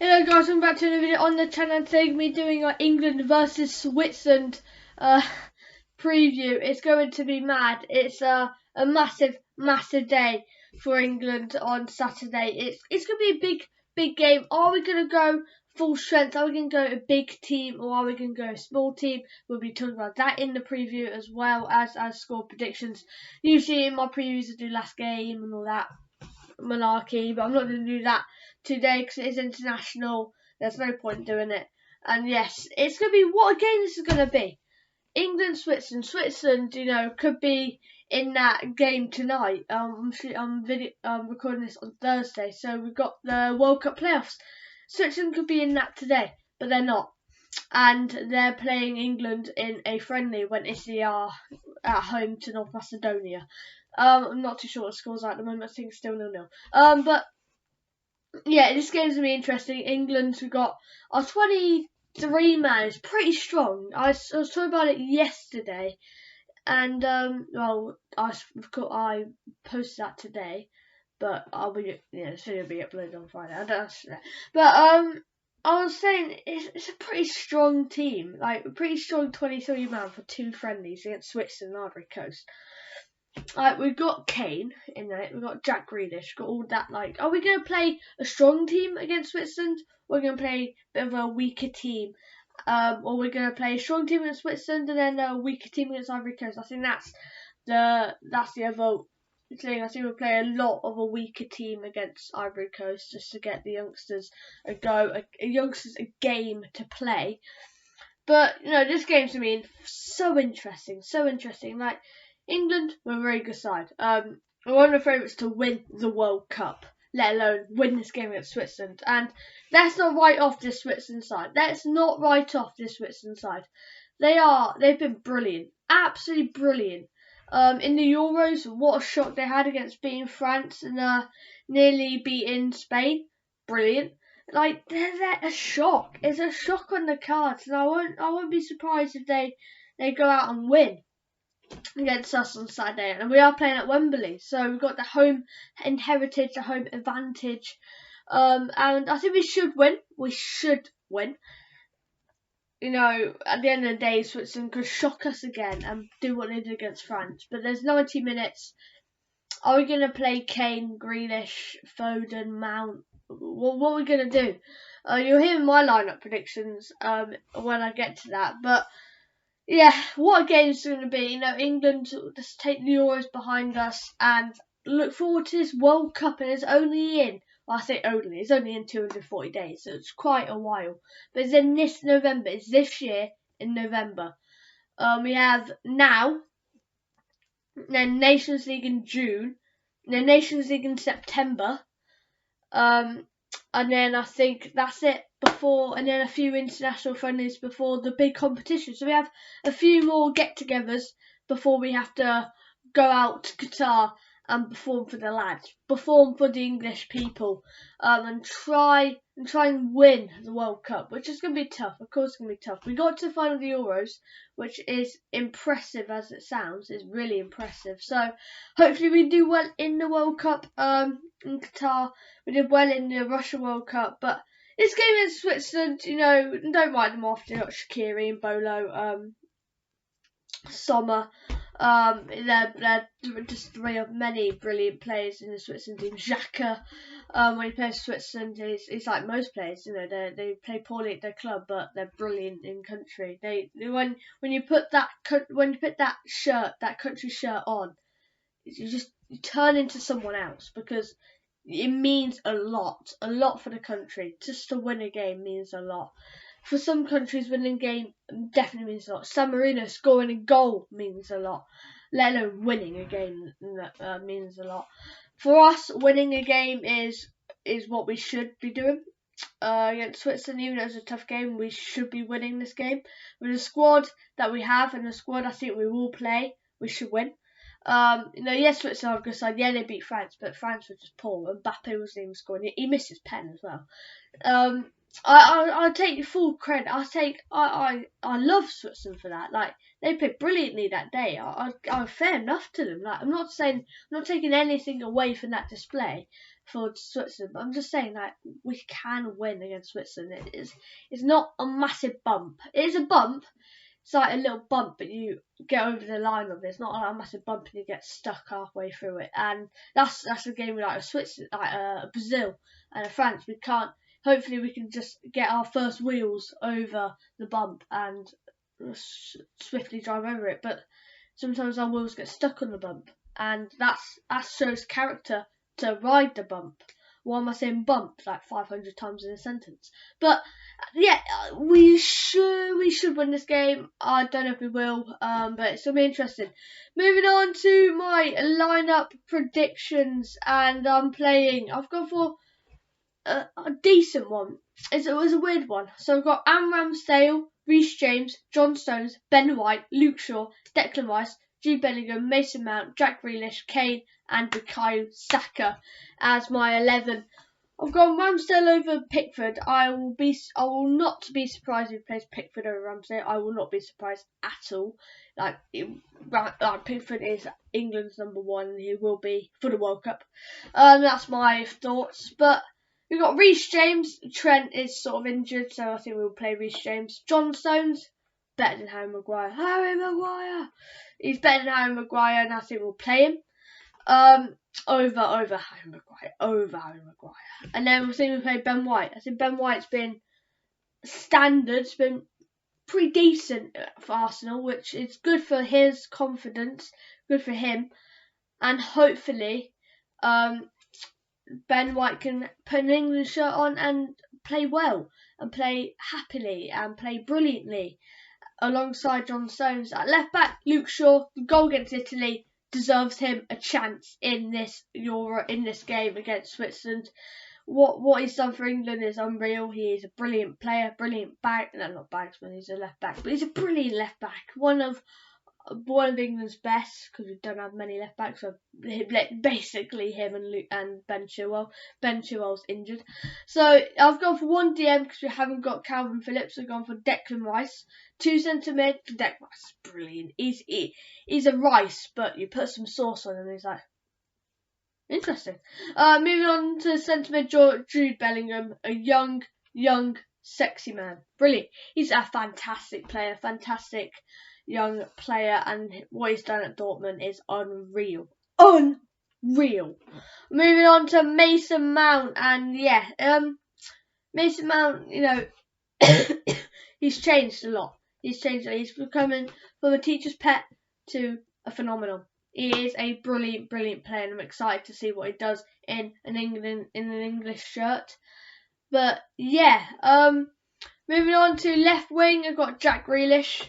Hello guys, welcome back to another video on the channel. Today me doing our England versus Switzerland preview. It's going to be mad. It's a massive day for England on Saturday. It's going to be a big game. Are we going to go full strength? Are we going to go a big team or are we going to go a small team? We'll be talking about that in the preview as well as score predictions. Usually in my previews I do last game and all that malarkey, but I'm not going to do that today because it is international. There's no point doing it. And yes, it's going to be, what a game this is going to be. England, Switzerland. Switzerland, could be in that game tonight. I'm recording this on Thursday, so we've got the World Cup playoffs. Switzerland could be in that today, but they're not. And they're playing England in a friendly when Italy are at home to North Macedonia. I'm not too sure what the scores are at the moment. I think it's still 0-0. But yeah, this game's gonna be interesting. England, we've got our 23 man is pretty strong. I was talking about it yesterday, and I posted that today, but this video will be uploaded on Friday. I don't know, but I was saying it's a pretty strong team, like a pretty strong 23 man for two friendlies against Switzerland and Ivory Coast. We've got Kane in it, we've got Jack Grealish, got all that. Like, are we going to play a strong team against Switzerland, or are we going to play a bit of a weaker team? Or we're going to play a strong team against Switzerland and then a weaker team against Ivory Coast. I think that's the other thing. I think we'll play a lot of a weaker team against Ivory Coast just to get the youngsters a game to play. But this game's going to be so interesting. Like, England were a very good side. We're one of the favourites to win the World Cup, let alone win this game against Switzerland. And let's not write off this Switzerland side. They've been brilliant, absolutely brilliant. In the Euros, what a shock they had against beating France and nearly beating Spain. Brilliant. Like, they're a shock. It's a shock on the cards, and I won't be surprised if they go out and win against us on Saturday. And we are playing at Wembley, so we've got the home heritage, the home advantage. And I think we should win. At the end of the day, Switzerland could shock us again and do what they did against France. But there's 90 minutes. Are we going to play Kane, Grealish, Foden, Mount? What are we going to do? You'll hear my lineup predictions when I get to that. But yeah, what a game it's going to be. England just take the Euros behind us and look forward to this World Cup. And it's only in 240 days, so it's quite a while. But it's in this November. It's this year in November. We have now, then Nations League in June, then Nations League in September, and then I think that's it before, and then a few international friendlies before the big competition. So we have a few more get-togethers before we have to go out to Qatar and perform for the lads, perform for the English people, and try and win the World Cup, which is going to be tough. Of course, it's going to be tough. We got to the final of the Euros, which is impressive as it sounds. It's really impressive. So hopefully we do well in the World Cup in Qatar. We did well in the Russia World Cup, but this game in Switzerland, don't write them off. You've got Shaqiri and Bolo, Sommer. They're just three of many brilliant players in the Switzerland team. Xhaka, when he plays for Switzerland, he's like most players. They play poorly at their club, but they're brilliant in country. When you put that country shirt on, you turn into someone else because it means a lot for the country. Just to win a game means a lot. For some countries, winning a game definitely means a lot. San Marino scoring a goal means a lot, let alone winning a game means a lot. For us, winning a game is what we should be doing against Switzerland. Even though it's a tough game, we should be winning this game. With the squad that we have and the squad I think we will play, we should win. Yes, Switzerland are a good side. Yeah, they beat France, but France was just poor. Mbappe wasn't even scoring. He missed his pen as well. I take full credit. I love Switzerland for that. Like, they played brilliantly that day. I'm fair enough to them. Like, I'm not taking anything away from that display. for Switzerland. But I'm just saying, like, we can win against Switzerland. It's not a massive bump. It is a bump. It's like a little bump, but you get over the line of it. It's not like a massive bump and you get stuck halfway through it. And that's a game like Switzerland, like Brazil and France. We can't. Hopefully, we can just get our first wheels over the bump and swiftly drive over it. But sometimes our wheels get stuck on the bump, and that shows character to ride the bump. Why am I saying bump like 500 times in a sentence? But yeah, we should win this game. I don't know if we will, but it's gonna be interesting. Moving on to my lineup predictions, and I've gone for a decent one. It was a weird one. So I've got Aaron Ramsdale, Reece James, John Stones, Ben White, Luke Shaw, Declan Rice, Jude Bellingham, Mason Mount, Jack Grealish, Kane, and Bukayo Saka as my 11. I've gone Ramsdale over Pickford. I will not be surprised if he plays Pickford over Ramsdale. I will not be surprised at all. Pickford is England's number one, and he will be for the World Cup. That's my thoughts. But we've got Reece James. Trent is sort of injured, so I think we'll play Reece James. John Stones, better than Harry Maguire. He's better than Harry Maguire, and I think we'll play him. Over Harry Maguire. And then we'll see we play Ben White. I think Ben White's been standard, it's been pretty decent for Arsenal, which is good for his confidence, good for him, and hopefully Ben White can put an England shirt on and play well, and play happily, and play brilliantly alongside John Stones. At left back, Luke Shaw, the goal against Italy, deserves him a chance in this game against Switzerland. What he's done for England is unreal. He is a brilliant player, brilliant back. No, not bagsman. He's a left back, but he's a brilliant left back. One of England's best, because we don't have many left backs. So basically him and Ben Chilwell. Ben Chilwell's injured, so I've gone for one DM because we haven't got Calvin Phillips. I've gone for Declan Rice. 2 centre mid. Declan Rice is brilliant. He's a rice, but you put some sauce on him and he's like interesting. Moving on to centre mid, Jude Bellingham, a young, sexy man. Brilliant. He's a fantastic player, fantastic young player, and what he's done at Dortmund is unreal. Moving on to Mason Mount, and Mason Mount, he's changed a lot. He's becoming from a teacher's pet to a phenomenon. He is a brilliant player, and I'm excited to see what he does in an English shirt. But yeah, moving on to left wing, I've got Jack Grealish.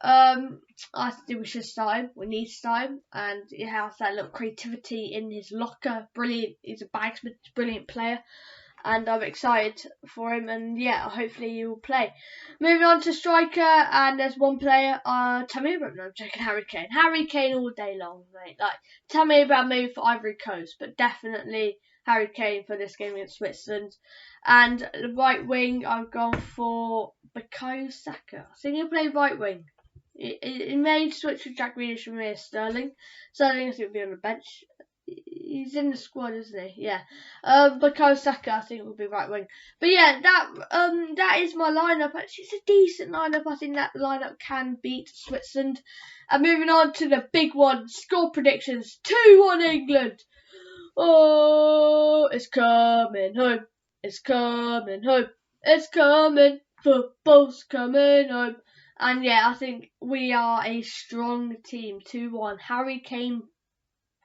I think we should start him. We need to start him, and he has that little creativity in his locker. Brilliant. He's a bagsman, brilliant player, and I'm excited for him. And yeah, hopefully he will play. Moving on to striker, and there's one player. Tammy Abraham. No, I'm checking Harry Kane. Harry Kane all day long, mate. Like Tammy Abraham maybe for Ivory Coast, but definitely Harry Kane for this game against Switzerland. And the right wing, I've gone for Bukayo Saka. I think he'll play right wing. He may switch with Jack Grealish and Raheem Sterling. Sterling I think will be on the bench. He's in the squad, isn't he? Yeah. Bukayo Saka I think will be right wing. But yeah, that is my lineup. Actually, it's a decent lineup. I think that lineup can beat Switzerland. And moving on to the big one, score predictions: 2-1 England. Oh, it's coming home. It's coming home. It's coming. Football's coming home. And yeah, I think we are a strong team. 2-1. Harry Kane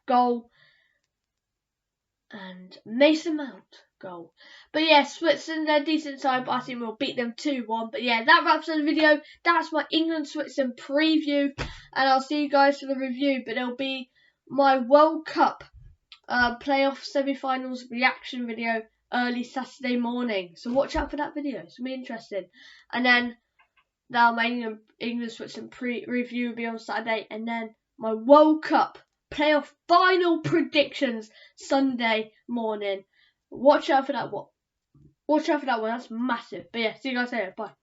goal. And Mason Mount goal. But yeah, Switzerland, they're a decent side, but I think we'll beat them 2-1. But yeah, that wraps up the video. That's my England-Switzerland preview. And I'll see you guys for the review. But it'll be my World Cup playoff semi-finals reaction video early Saturday morning. So watch out for that video. It's going to be interesting. And then now my England-Switzerland review will be on Saturday, and then my World Cup playoff final predictions Sunday morning. Watch out for that one. That's massive. But yeah, see you guys later. Bye.